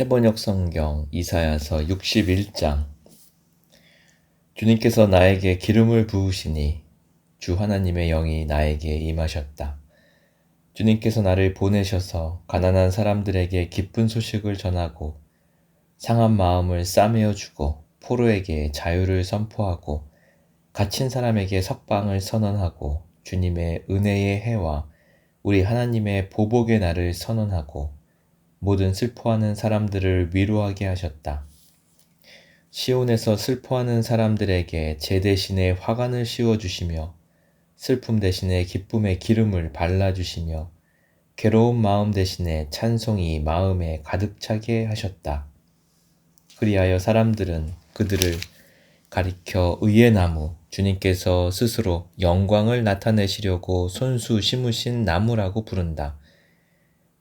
세번역 성경 이사야서 61장. 주님께서 나에게 기름을 부으시니 주 하나님의 영이 나에게 임하셨다. 주님께서 나를 보내셔서 가난한 사람들에게 기쁜 소식을 전하고 상한 마음을 싸매어 주고 포로에게 자유를 선포하고 갇힌 사람에게 석방을 선언하고 주님의 은혜의 해와 우리 하나님의 보복의 날을 선언하고 모든 슬퍼하는 사람들을 위로하게 하셨다. 시온에서 슬퍼하는 사람들에게 제 대신에 화관을 씌워주시며 슬픔 대신에 기쁨의 기름을 발라주시며 괴로운 마음 대신에 찬송이 마음에 가득 차게 하셨다. 그리하여 사람들은 그들을 가리켜 의의 나무, 주님께서 스스로 영광을 나타내시려고 손수 심으신 나무라고 부른다.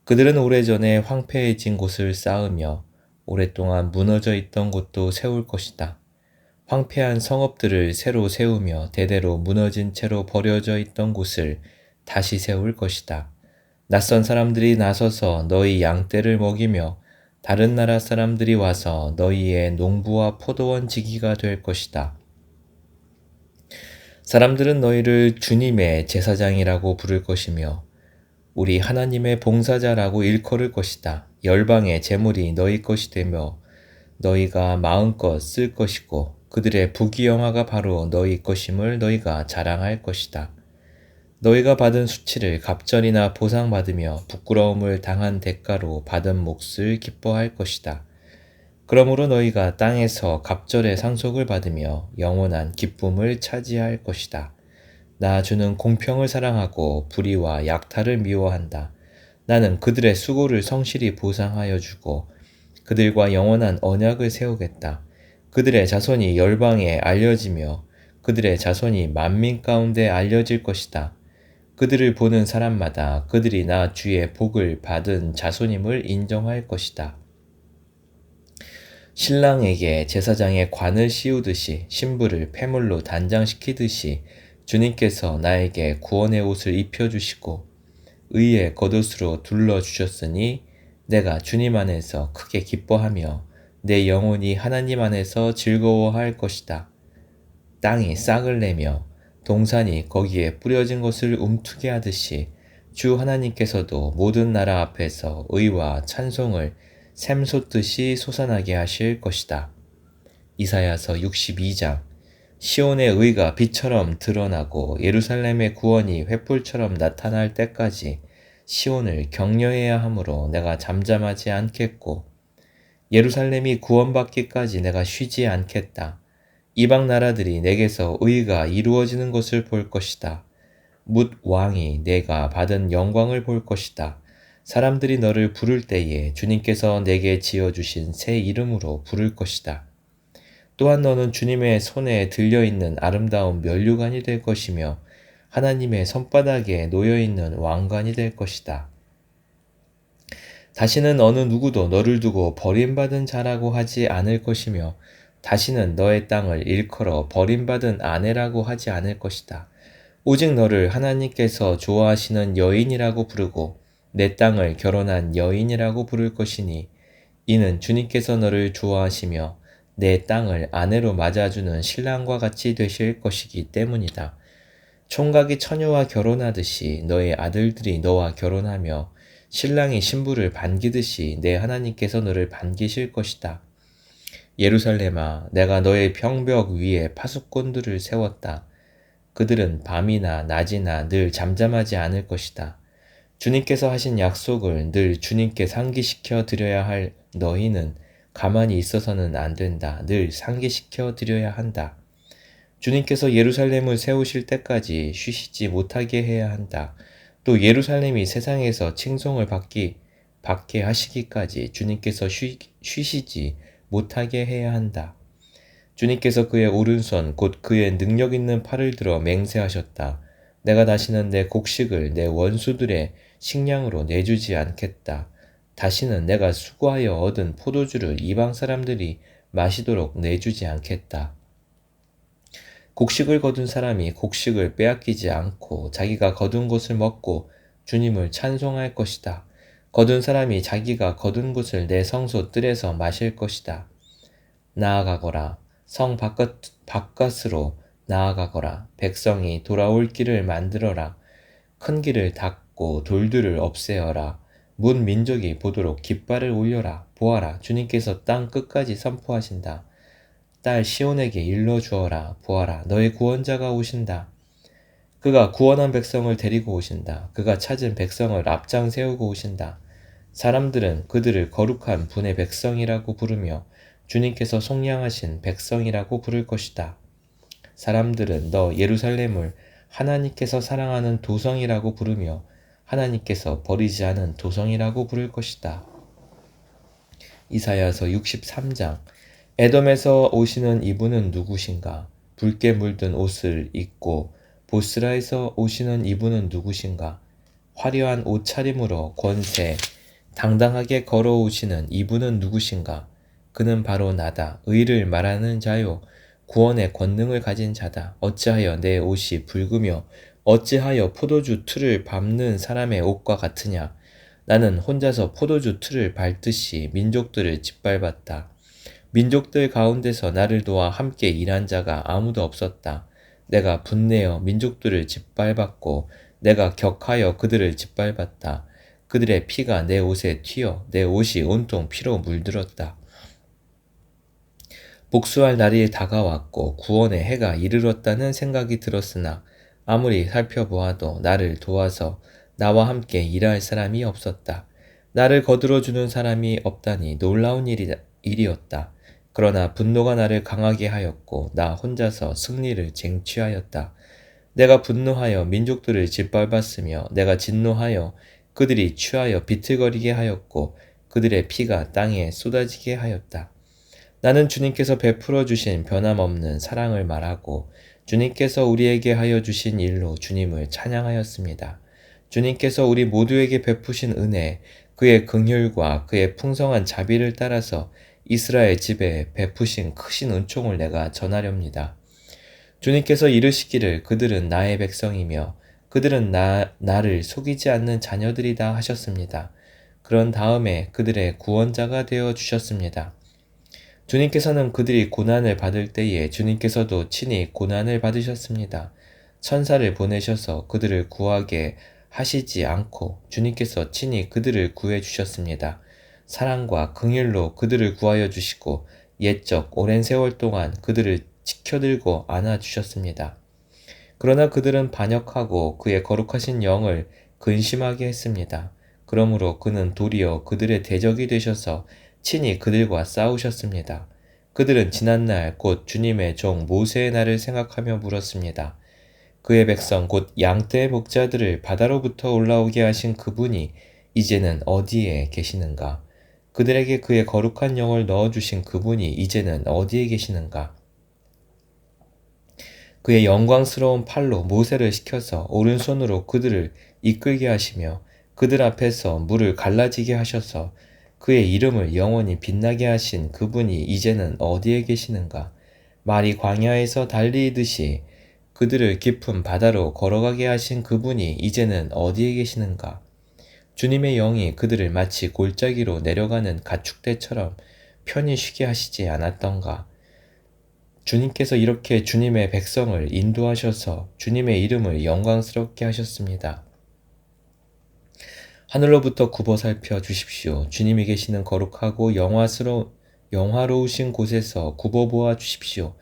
그들은 오래전에 황폐해진 곳을 쌓으며 오랫동안 무너져 있던 곳도 세울 것이다. 황폐한 성읍들을 새로 세우며 대대로 무너진 채로 버려져 있던 곳을 다시 세울 것이다. 낯선 사람들이 나서서 너희 양떼를 먹이며 다른 나라 사람들이 와서 너희의 농부와 포도원 지기가 될 것이다. 사람들은 너희를 주님의 제사장이라고 부를 것이며 우리 하나님의 봉사자라고 일컬을 것이다. 열방의 재물이 너희 것이 되며 너희가 마음껏 쓸 것이고 그들의 부귀영화가 바로 너희 것임을 너희가 자랑할 것이다. 너희가 받은 수치를 갑절이나 보상받으며 부끄러움을 당한 대가로 받은 몫을 기뻐할 것이다. 그러므로 너희가 땅에서 갑절의 상속을 받으며 영원한 기쁨을 차지할 것이다. 나 주는 공평을 사랑하고 불의와 약탈을 미워한다. 나는 그들의 수고를 성실히 보상하여 주고 그들과 영원한 언약을 세우겠다. 그들의 자손이 열방에 알려지며 그들의 자손이 만민 가운데 알려질 것이다. 그들을 보는 사람마다 그들이 나 주의 복을 받은 자손임을 인정할 것이다. 신랑에게 제사장의 관을 씌우듯이 신부를 폐물로 단장시키듯이 주님께서 나에게 구원의 옷을 입혀주시고 의의 겉옷으로 둘러주셨으니 내가 주님 안에서 크게 기뻐하며 내 영혼이 하나님 안에서 즐거워할 것이다. 땅이 싹을 내며 동산이 거기에 뿌려진 것을 움트게 하듯이 주 하나님께서도 모든 나라 앞에서 의와 찬송을 샘솟듯이 솟아나게 하실 것이다. 이사야서 62장. 시온의 의가 빛처럼 드러나고 예루살렘의 구원이 횃불처럼 나타날 때까지 시온을 격려해야 하므로 내가 잠잠하지 않겠고 예루살렘이 구원받기까지 내가 쉬지 않겠다. 이방 나라들이 내게서 의가 이루어지는 것을 볼 것이다. 뭇 왕이 내가 받은 영광을 볼 것이다. 사람들이 너를 부를 때에 주님께서 내게 지어주신 새 이름으로 부를 것이다. 또한 너는 주님의 손에 들려있는 아름다운 면류관이 될 것이며 하나님의 손바닥에 놓여있는 왕관이 될 것이다. 다시는 어느 누구도 너를 두고 버림받은 자라고 하지 않을 것이며 다시는 너의 땅을 일컬어 버림받은 아내라고 하지 않을 것이다. 오직 너를 하나님께서 좋아하시는 여인이라고 부르고 내 땅을 결혼한 여인이라고 부를 것이니 이는 주님께서 너를 좋아하시며 내 땅을 아내로 맞아주는 신랑과 같이 되실 것이기 때문이다. 총각이 처녀와 결혼하듯이 너의 아들들이 너와 결혼하며 신랑이 신부를 반기듯이 내 하나님께서 너를 반기실 것이다. 예루살렘아, 내가 너의 병벽 위에 파수꾼들을 세웠다. 그들은 밤이나 낮이나 늘 잠잠하지 않을 것이다. 주님께서 하신 약속을 늘 주님께 상기시켜 드려야 할 너희는 가만히 있어서는 안 된다. 늘 상기시켜 드려야 한다. 주님께서 예루살렘을 세우실 때까지 쉬시지 못하게 해야 한다. 또 예루살렘이 세상에서 칭송을 받게 하시기까지 주님께서 쉬시지 못하게 해야 한다. 주님께서 그의 오른손 곧 그의 능력 있는 팔을 들어 맹세하셨다. 내가 다시는 내 곡식을 내 원수들의 식량으로 내주지 않겠다. 다시는 내가 수고하여 얻은 포도주를 이방 사람들이 마시도록 내주지 않겠다. 곡식을 거둔 사람이 곡식을 빼앗기지 않고 자기가 거둔 것을 먹고 주님을 찬송할 것이다. 거둔 사람이 자기가 거둔 곳을 내 성소 뜰에서 마실 것이다. 나아가거라. 성 바깥으로 나아가거라. 백성이 돌아올 길을 만들어라. 큰 길을 닫고 돌들을 없애어라. 문 민족이 보도록 깃발을 올려라. 보아라. 주님께서 땅 끝까지 선포하신다. 딸 시온에게 일러 주어라. 보아라. 너의 구원자가 오신다. 그가 구원한 백성을 데리고 오신다. 그가 찾은 백성을 앞장 세우고 오신다. 사람들은 그들을 거룩한 분의 백성이라고 부르며 주님께서 속량하신 백성이라고 부를 것이다. 사람들은 너 예루살렘을 하나님께서 사랑하는 도성이라고 부르며 하나님께서 버리지 않은 도성이라고 부를 것이다. 이사야서 63장. 에돔에서 오시는 이분은 누구신가? 붉게 물든 옷을 입고 보스라에서 오시는 이분은 누구신가? 화려한 옷차림으로 권세 당당하게 걸어오시는 이분은 누구신가? 그는 바로 나다. 의를 말하는 자요. 구원의 권능을 가진 자다. 어찌하여 내 옷이 붉으며 어찌하여 포도주 틀을 밟는 사람의 옷과 같으냐? 나는 혼자서 포도주 틀을 밟듯이 민족들을 짓밟았다. 민족들 가운데서 나를 도와 함께 일한 자가 아무도 없었다. 내가 분내어 민족들을 짓밟았고 내가 격하여 그들을 짓밟았다. 그들의 피가 내 옷에 튀어 내 옷이 온통 피로 물들었다. 복수할 날이 다가왔고 구원의 해가 이르렀다는 생각이 들었으나 아무리 살펴보아도 나를 도와서 나와 함께 일할 사람이 없었다. 나를 거들어주는 사람이 없다니 놀라운 일이었다. 그러나 분노가 나를 강하게 하였고 나 혼자서 승리를 쟁취하였다. 내가 분노하여 민족들을 짓밟았으며 내가 진노하여 그들이 취하여 비틀거리게 하였고 그들의 피가 땅에 쏟아지게 하였다. 나는 주님께서 베풀어 주신 변함없는 사랑을 말하고 주님께서 우리에게 하여 주신 일로 주님을 찬양하였습니다. 주님께서 우리 모두에게 베푸신 은혜, 그의 긍휼과 그의 풍성한 자비를 따라서 이스라엘 집에 베푸신 크신 은총을 내가 전하렵니다. 주님께서 이르시기를 그들은 나의 백성이며 그들은 나를 속이지 않는 자녀들이다 하셨습니다. 그런 다음에 그들의 구원자가 되어 주셨습니다. 주님께서는 그들이 고난을 받을 때에 주님께서도 친히 고난을 받으셨습니다. 천사를 보내셔서 그들을 구하게 하시지 않고 주님께서 친히 그들을 구해 주셨습니다. 사랑과 긍휼로 그들을 구하여 주시고 옛적 오랜 세월 동안 그들을 지켜들고 안아 주셨습니다. 그러나 그들은 반역하고 그의 거룩하신 영을 근심하게 했습니다. 그러므로 그는 도리어 그들의 대적이 되셔서 친히 그들과 싸우셨습니다. 그들은 지난날 곧 주님의 종 모세의 날을 생각하며 물었습니다. 그의 백성 곧 양떼의 목자들을 바다로부터 올라오게 하신 그분이 이제는 어디에 계시는가? 그들에게 그의 거룩한 영을 넣어주신 그분이 이제는 어디에 계시는가? 그의 영광스러운 팔로 모세를 시켜서 오른손으로 그들을 이끌게 하시며 그들 앞에서 물을 갈라지게 하셔서 그의 이름을 영원히 빛나게 하신 그분이 이제는 어디에 계시는가? 말이 광야에서 달리듯이 그들을 깊은 바다로 걸어가게 하신 그분이 이제는 어디에 계시는가? 주님의 영이 그들을 마치 골짜기로 내려가는 가축대처럼 편히 쉬게 하시지 않았던가? 주님께서 이렇게 주님의 백성을 인도하셔서 주님의 이름을 영광스럽게 하셨습니다. 하늘로부터 굽어 살펴 주십시오. 주님이 계시는 거룩하고 영화로우신 곳에서 굽어 보아 주십시오.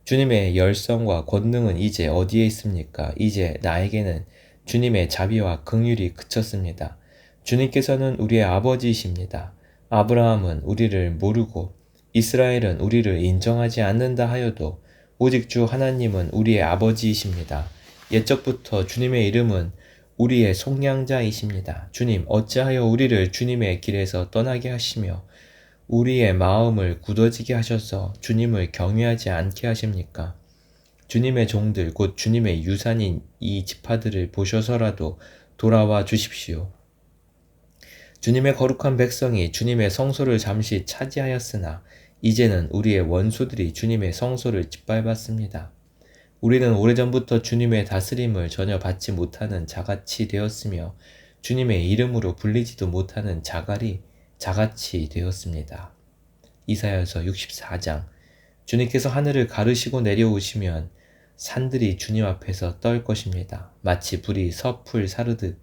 주님의 열성과 권능은 이제 어디에 있습니까? 이제 나에게는 주님의 자비와 긍휼이 그쳤습니다. 주님께서는 우리의 아버지이십니다. 아브라함은 우리를 모르고 이스라엘은 우리를 인정하지 않는다 하여도 오직 주 하나님은 우리의 아버지이십니다. 옛적부터 주님의 이름은 우리의 속량자이십니다. 주님, 어찌하여 우리를 주님의 길에서 떠나게 하시며 우리의 마음을 굳어지게 하셔서 주님을 경외하지 않게 하십니까? 주님의 종들 곧 주님의 유산인 이 지파들을 보셔서라도 돌아와 주십시오. 주님의 거룩한 백성이 주님의 성소를 잠시 차지하였으나 이제는 우리의 원수들이 주님의 성소를 짓밟았습니다. 우리는 오래전부터 주님의 다스림을 전혀 받지 못하는 자같이 되었으며 주님의 이름으로 불리지도 못하는 자같이 되었습니다. 이사야서 64장. 주님께서 하늘을 가르시고 내려오시면 산들이 주님 앞에서 떨 것입니다. 마치 불이 섭을 사르듯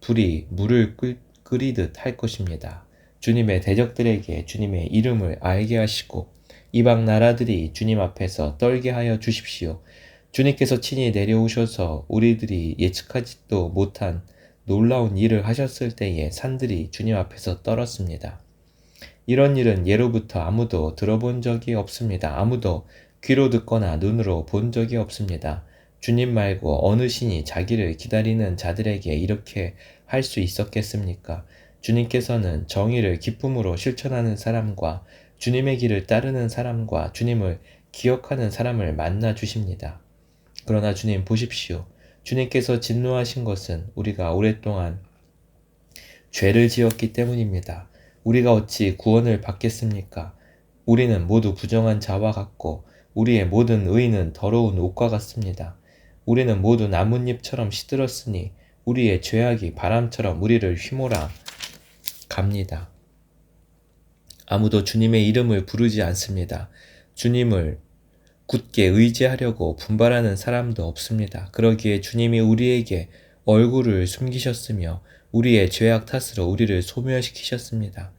불이 물을 끓이듯 할 것입니다. 주님의 대적들에게 주님의 이름을 알게 하시고 이방 나라들이 주님 앞에서 떨게 하여 주십시오. 주님께서 친히 내려오셔서 우리들이 예측하지도 못한 놀라운 일을 하셨을 때에 산들이 주님 앞에서 떨었습니다. 이런 일은 예로부터 아무도 들어본 적이 없습니다. 아무도 귀로 듣거나 눈으로 본 적이 없습니다. 주님 말고 어느 신이 자기를 기다리는 자들에게 이렇게 할 수 있었겠습니까? 주님께서는 정의를 기쁨으로 실천하는 사람과 주님의 길을 따르는 사람과 주님을 기억하는 사람을 만나 주십니다. 그러나 주님 보십시오. 주님께서 진노하신 것은 우리가 오랫동안 죄를 지었기 때문입니다. 우리가 어찌 구원을 받겠습니까? 우리는 모두 부정한 자와 같고 우리의 모든 의는 더러운 옷과 같습니다. 우리는 모두 나뭇잎처럼 시들었으니 우리의 죄악이 바람처럼 우리를 휘몰아 갑니다. 아무도 주님의 이름을 부르지 않습니다. 주님을 굳게 의지하려고 분발하는 사람도 없습니다. 그러기에 주님이 우리에게 얼굴을 숨기셨으며 우리의 죄악 탓으로 우리를 소멸시키셨습니다.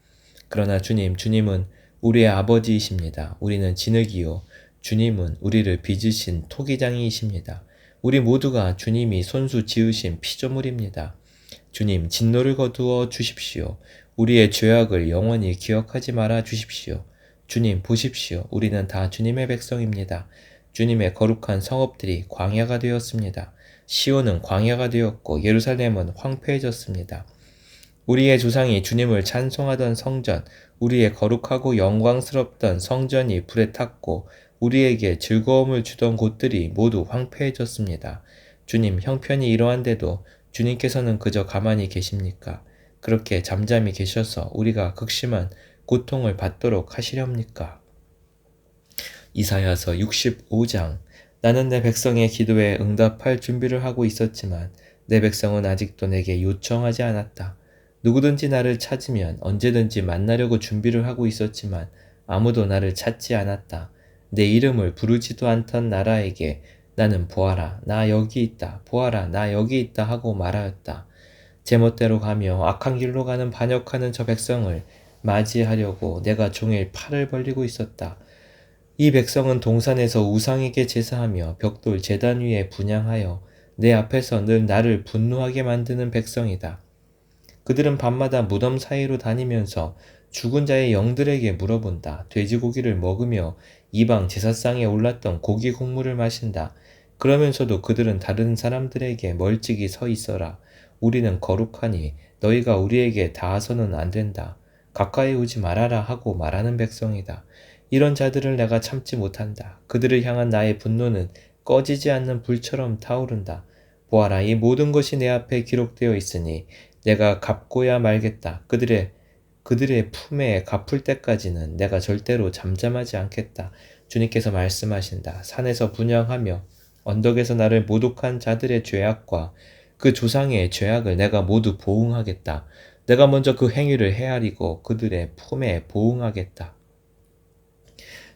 그러나 주님은 우리의 아버지이십니다. 우리는 진흙이요 주님은 우리를 빚으신 토기장이십니다. 우리 모두가 주님이 손수 지으신 피조물입니다. 주님, 진노를 거두어 주십시오. 우리의 죄악을 영원히 기억하지 말아 주십시오. 주님, 보십시오. 우리는 다 주님의 백성입니다. 주님의 거룩한 성읍들이 광야가 되었습니다. 시온은 광야가 되었고 예루살렘은 황폐해졌습니다. 우리의 조상이 주님을 찬송하던 성전, 우리의 거룩하고 영광스럽던 성전이 불에 탔고 우리에게 즐거움을 주던 곳들이 모두 황폐해졌습니다. 주님, 형편이 이러한데도 주님께서는 그저 가만히 계십니까? 그렇게 잠잠히 계셔서 우리가 극심한 고통을 받도록 하시렵니까? 이사야서 65장. 나는 내 백성의 기도에 응답할 준비를 하고 있었지만 내 백성은 아직도 내게 요청하지 않았다. 누구든지 나를 찾으면 언제든지 만나려고 준비를 하고 있었지만 아무도 나를 찾지 않았다. 내 이름을 부르지도 않던 나라에게 나는 보아라, 나 여기 있다. 보아라, 나 여기 있다 하고 말하였다. 제멋대로 가며 악한 길로 가는 반역하는 저 백성을 맞이하려고 내가 종일 팔을 벌리고 있었다. 이 백성은 동산에서 우상에게 제사하며 벽돌 제단 위에 분향하여 내 앞에서 늘 나를 분노하게 만드는 백성이다. 그들은 밤마다 무덤 사이로 다니면서 죽은 자의 영들에게 물어본다. 돼지고기를 먹으며 이방 제사상에 올랐던 고기 국물을 마신다. 그러면서도 그들은 다른 사람들에게 멀찍이 서 있어라. 우리는 거룩하니 너희가 우리에게 닿아서는 안 된다. 가까이 오지 말아라 하고 말하는 백성이다. 이런 자들을 내가 참지 못한다. 그들을 향한 나의 분노는 꺼지지 않는 불처럼 타오른다. 보아라, 이 모든 것이 내 앞에 기록되어 있으니 내가 갚고야 말겠다. 그들의 품에 갚을 때까지는 내가 절대로 잠잠하지 않겠다. 주님께서 말씀하신다. 산에서 분향하며 언덕에서 나를 모독한 자들의 죄악과 그 조상의 죄악을 내가 모두 보응하겠다. 내가 먼저 그 행위를 헤아리고 그들의 품에 보응하겠다.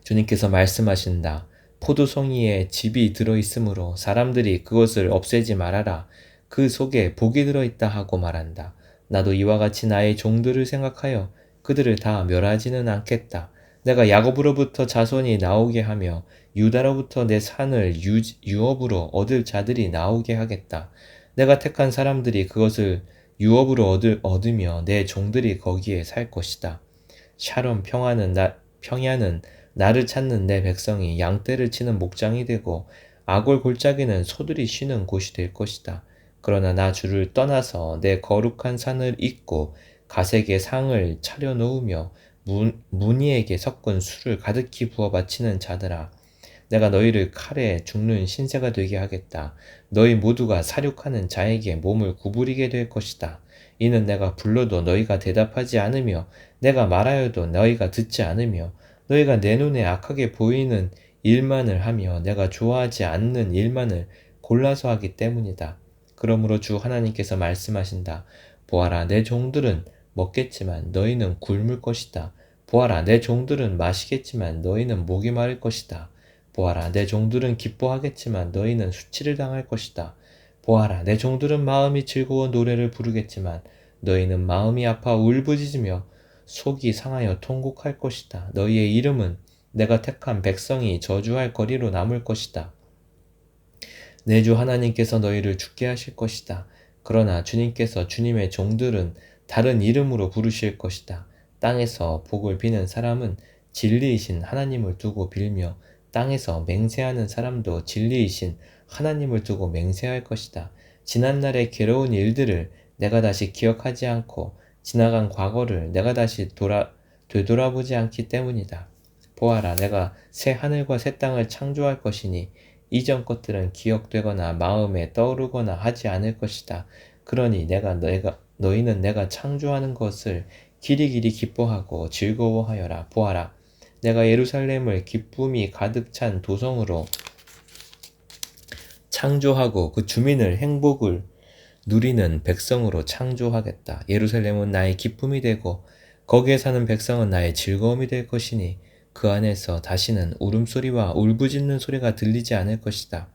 주님께서 말씀하신다. 포도송이에 즙이 들어있으므로 사람들이 그것을 없애지 말아라. 그 속에 복이 들어있다 하고 말한다. 나도 이와 같이 나의 종들을 생각하여 그들을 다 멸하지는 않겠다. 내가 야곱으로부터 자손이 나오게 하며 유다로부터 내 산을 유업으로 얻을 자들이 나오게 하겠다. 내가 택한 사람들이 그것을 유업으로 얻으며 내 종들이 거기에 살 것이다. 샬롬 평야는 나를 찾는 내 백성이 양떼를 치는 목장이 되고 아골 골짜기는 소들이 쉬는 곳이 될 것이다. 그러나 나 주를 떠나서 내 거룩한 산을 잇고 가색의 상을 차려 놓으며 무니에게 섞은 술을 가득히 부어 바치는 자들아, 내가 너희를 칼에 죽는 신세가 되게 하겠다. 너희 모두가 사륙하는 자에게 몸을 구부리게 될 것이다. 이는 내가 불러도 너희가 대답하지 않으며 내가 말하여도 너희가 듣지 않으며 너희가 내 눈에 악하게 보이는 일만을 하며 내가 좋아하지 않는 일만을 골라서 하기 때문이다. 그러므로 주 하나님께서 말씀하신다. 보아라, 내 종들은 먹겠지만 너희는 굶을 것이다. 보아라, 내 종들은 마시겠지만 너희는 목이 마를 것이다. 보아라, 내 종들은 기뻐하겠지만 너희는 수치를 당할 것이다. 보아라, 내 종들은 마음이 즐거워 노래를 부르겠지만 너희는 마음이 아파 울부짖으며 속이 상하여 통곡할 것이다. 너희의 이름은 내가 택한 백성이 저주할 거리로 남을 것이다. 내 주 하나님께서 너희를 죽게 하실 것이다. 그러나 주님께서 주님의 종들은 다른 이름으로 부르실 것이다. 땅에서 복을 비는 사람은 진리이신 하나님을 두고 빌며 땅에서 맹세하는 사람도 진리이신 하나님을 두고 맹세할 것이다. 지난날의 괴로운 일들을 내가 다시 기억하지 않고 지나간 과거를 내가 다시 되돌아보지 않기 때문이다. 보아라, 내가 새 하늘과 새 땅을 창조할 것이니 이전 것들은 기억되거나 마음에 떠오르거나 하지 않을 것이다. 그러니 너희는 내가 창조하는 것을 길이길이 기뻐하고 즐거워하여라. 보아라, 내가 예루살렘을 기쁨이 가득 찬 도성으로 창조하고 그 주민을 행복을 누리는 백성으로 창조하겠다. 예루살렘은 나의 기쁨이 되고 거기에 사는 백성은 나의 즐거움이 될 것이니 그 안에서 다시는 울음소리와 울부짖는 소리가 들리지 않을 것이다.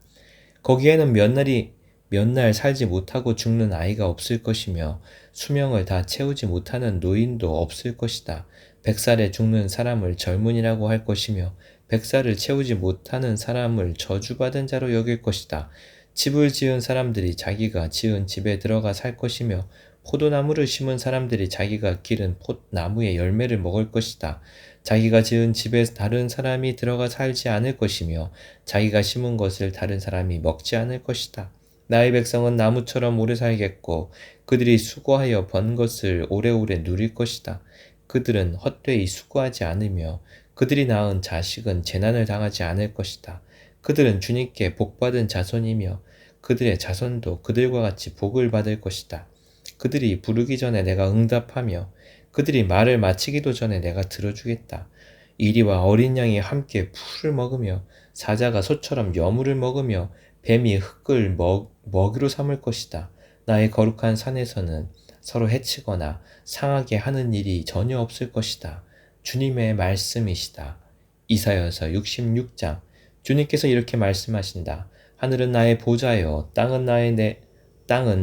거기에는 몇 날 살지 못하고 죽는 아이가 없을 것이며 수명을 다 채우지 못하는 노인도 없을 것이다. 100살에 죽는 사람을 젊은이라고 할 것이며 100살을 채우지 못하는 사람을 저주받은 자로 여길 것이다. 집을 지은 사람들이 자기가 지은 집에 들어가 살 것이며 포도나무를 심은 사람들이 자기가 기른 나무의 열매를 먹을 것이다. 자기가 지은 집에 다른 사람이 들어가 살지 않을 것이며 자기가 심은 것을 다른 사람이 먹지 않을 것이다. 나의 백성은 나무처럼 오래 살겠고 그들이 수고하여 번 것을 오래오래 누릴 것이다. 그들은 헛되이 수고하지 않으며 그들이 낳은 자식은 재난을 당하지 않을 것이다. 그들은 주님께 복받은 자손이며 그들의 자손도 그들과 같이 복을 받을 것이다. 그들이 부르기 전에 내가 응답하며 그들이 말을 마치기도 전에 내가 들어주겠다. 이리와 어린 양이 함께 풀을 먹으며 사자가 소처럼 여물을 먹으며 뱀이 흙을 먹이로 삼을 것이다. 나의 거룩한 산에서는 서로 해치거나 상하게 하는 일이 전혀 없을 것이다. 주님의 말씀이시다. 이사야서 66장. 주님께서 이렇게 말씀하신다. 하늘은 나의 보좌요 땅은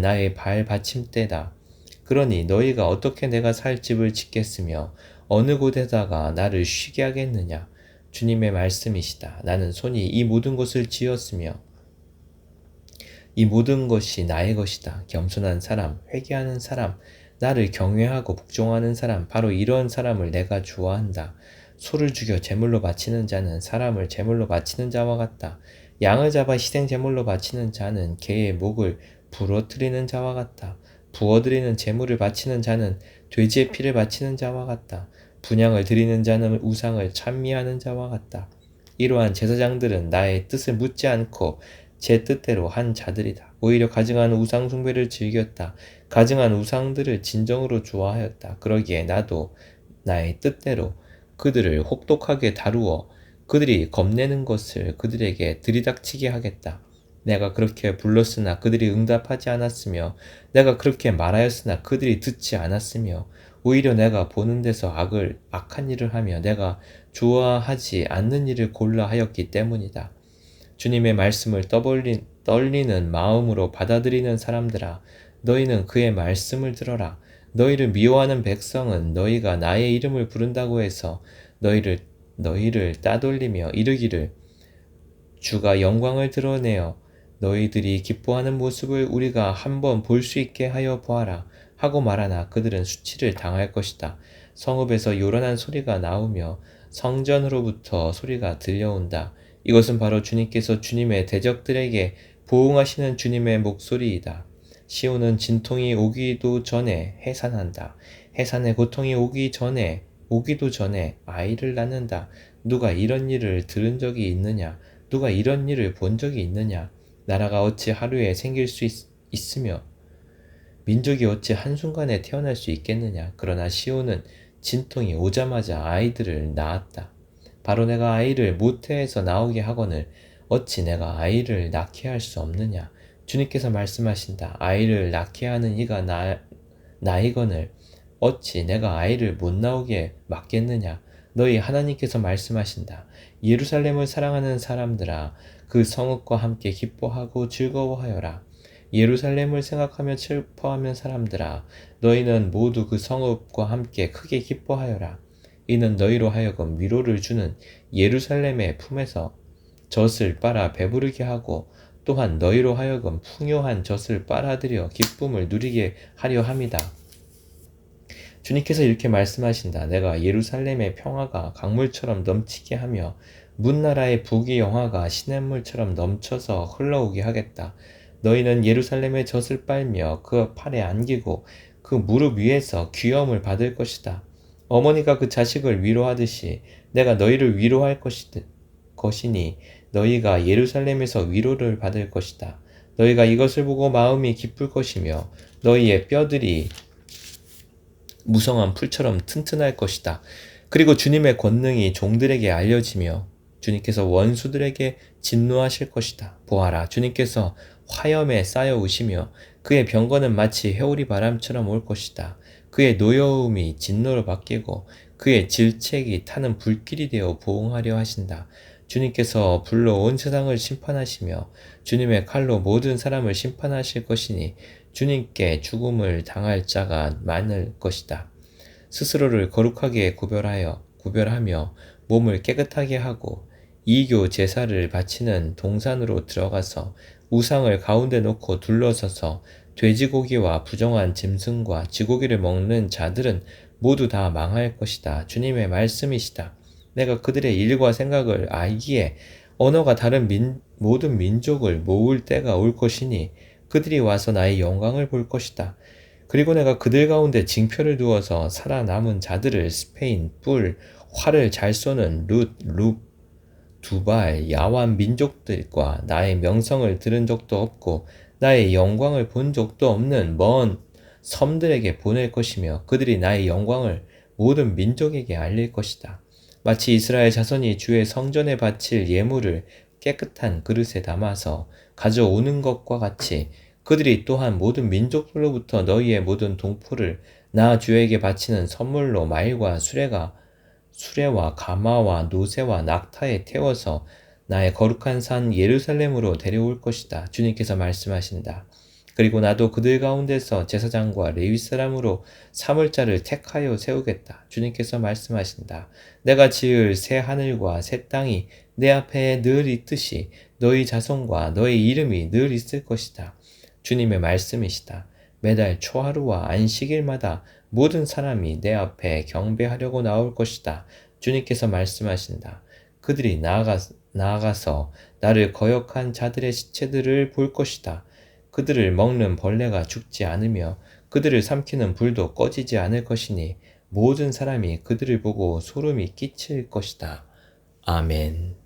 나의 발 받침대다. 그러니 너희가 어떻게 내가 살 집을 짓겠으며 어느 곳에다가 나를 쉬게 하겠느냐. 주님의 말씀이시다. 나는 손이 이 모든 것을 지었으며 이 모든 것이 나의 것이다. 겸손한 사람, 회개하는 사람, 나를 경외하고 복종하는 사람, 바로 이런 사람을 내가 좋아한다. 소를 죽여 제물로 바치는 자는 사람을 제물로 바치는 자와 같다. 양을 잡아 희생 제물로 바치는 자는 개의 목을 부러뜨리는 자와 같다. 부어드리는 제물을 바치는 자는 돼지의 피를 바치는 자와 같다. 분향을 드리는 자는 우상을 찬미하는 자와 같다. 이러한 제사장들은 나의 뜻을 묻지 않고 제 뜻대로 한 자들이다. 오히려 가증한 우상 숭배를 즐겼다. 가증한 우상들을 진정으로 좋아하였다. 그러기에 나도 나의 뜻대로 그들을 혹독하게 다루어 그들이 겁내는 것을 그들에게 들이닥치게 하겠다. 내가 그렇게 불렀으나 그들이 응답하지 않았으며 내가 그렇게 말하였으나 그들이 듣지 않았으며 오히려 내가 보는 데서 악한 일을 하며 내가 좋아하지 않는 일을 골라 하였기 때문이다. 주님의 말씀을 떨리는 마음으로 받아들이는 사람들아, 너희는 그의 말씀을 들어라. 너희를 미워하는 백성은 너희가 나의 이름을 부른다고 해서 너희를 따돌리며 이르기를 주가 영광을 드러내어 너희들이 기뻐하는 모습을 우리가 한번 볼 수 있게 하여 보아라 하고 말하나 그들은 수치를 당할 것이다. 성읍에서 요란한 소리가 나오며 성전으로부터 소리가 들려온다. 이것은 바로 주님께서 주님의 대적들에게 보응하시는 주님의 목소리이다. 시온은 진통이 오기도 전에 해산한다. 해산의 고통이 오기도 전에 아이를 낳는다. 누가 이런 일을 들은 적이 있느냐? 누가 이런 일을 본 적이 있느냐? 나라가 어찌 하루에 생길 수 있으며 민족이 어찌 한순간에 태어날 수 있겠느냐? 그러나 시온은 진통이 오자마자 아이들을 낳았다. 바로 내가 아이를 모태에서 나오게 하거늘 어찌 내가 아이를 낳게 할 수 없느냐? 주님께서 말씀하신다. 아이를 낳게 하는 이가 나이거늘 어찌 내가 아이를 못 나오게 막겠느냐. 너희 하나님께서 말씀하신다. 예루살렘을 사랑하는 사람들아, 그 성읍과 함께 기뻐하고 즐거워하여라. 예루살렘을 생각하며 슬퍼하는 사람들아, 너희는 모두 그 성읍과 함께 크게 기뻐하여라. 이는 너희로 하여금 위로를 주는 예루살렘의 품에서 젖을 빨아 배부르게 하고 또한 너희로 하여금 풍요한 젖을 빨아들여 기쁨을 누리게 하려 함이다. 주님께서 이렇게 말씀하신다. 내가 예루살렘의 평화가 강물처럼 넘치게 하며 문나라의 부귀 영화가 시냇물처럼 넘쳐서 흘러오게 하겠다. 너희는 예루살렘의 젖을 빨며 그 팔에 안기고 그 무릎 위에서 귀여움을 받을 것이다. 어머니가 그 자식을 위로하듯이 내가 너희를 위로할 것이니 너희가 예루살렘에서 위로를 받을 것이다. 너희가 이것을 보고 마음이 기쁠 것이며 너희의 뼈들이 무성한 풀처럼 튼튼할 것이다. 그리고 주님의 권능이 종들에게 알려지며 주님께서 원수들에게 진노하실 것이다. 보아라, 주님께서 화염에 쌓여 오시며 그의 병거는 마치 회오리 바람처럼 올 것이다. 그의 노여움이 진노로 바뀌고 그의 질책이 타는 불길이 되어 보응하려 하신다. 주님께서 불로 온 세상을 심판하시며 주님의 칼로 모든 사람을 심판하실 것이니 주님께 죽음을 당할 자가 많을 것이다. 스스로를 거룩하게 구별하며 몸을 깨끗하게 하고 이교 제사를 바치는 동산으로 들어가서 우상을 가운데 놓고 둘러서서 돼지고기와 부정한 짐승과 쥐고기를 먹는 자들은 모두 다 망할 것이다. 주님의 말씀이시다. 내가 그들의 일과 생각을 알기에 언어가 다른 모든 민족을 모을 때가 올 것이니 그들이 와서 나의 영광을 볼 것이다. 그리고 내가 그들 가운데 징표를 두어서 살아남은 자들을 스페인, 뿔, 활을 잘 쏘는 룻, 두발, 야완 민족들과 나의 명성을 들은 적도 없고 나의 영광을 본 적도 없는 먼 섬들에게 보낼 것이며 그들이 나의 영광을 모든 민족에게 알릴 것이다. 마치 이스라엘 자손이 주의 성전에 바칠 예물을 깨끗한 그릇에 담아서 가져오는 것과 같이 그들이 또한 모든 민족들로부터 너희의 모든 동포를 나 주에게 바치는 선물로 말과 수레와 가마와 노새와 낙타에 태워서 나의 거룩한 산 예루살렘으로 데려올 것이다. 주님께서 말씀하신다. 그리고 나도 그들 가운데서 제사장과 레위 사람으로 삼을 자를 택하여 세우겠다. 주님께서 말씀하신다. 내가 지을 새 하늘과 새 땅이 내 앞에 늘 있듯이 너희 자손과 너희 이름이 늘 있을 것이다. 주님의 말씀이시다. 매달 초하루와 안식일마다 모든 사람이 내 앞에 경배하려고 나올 것이다. 주님께서 말씀하신다. 그들이 나아가서 나를 거역한 자들의 시체들을 볼 것이다. 그들을 먹는 벌레가 죽지 않으며 그들을 삼키는 불도 꺼지지 않을 것이니 모든 사람이 그들을 보고 소름이 끼칠 것이다. 아멘.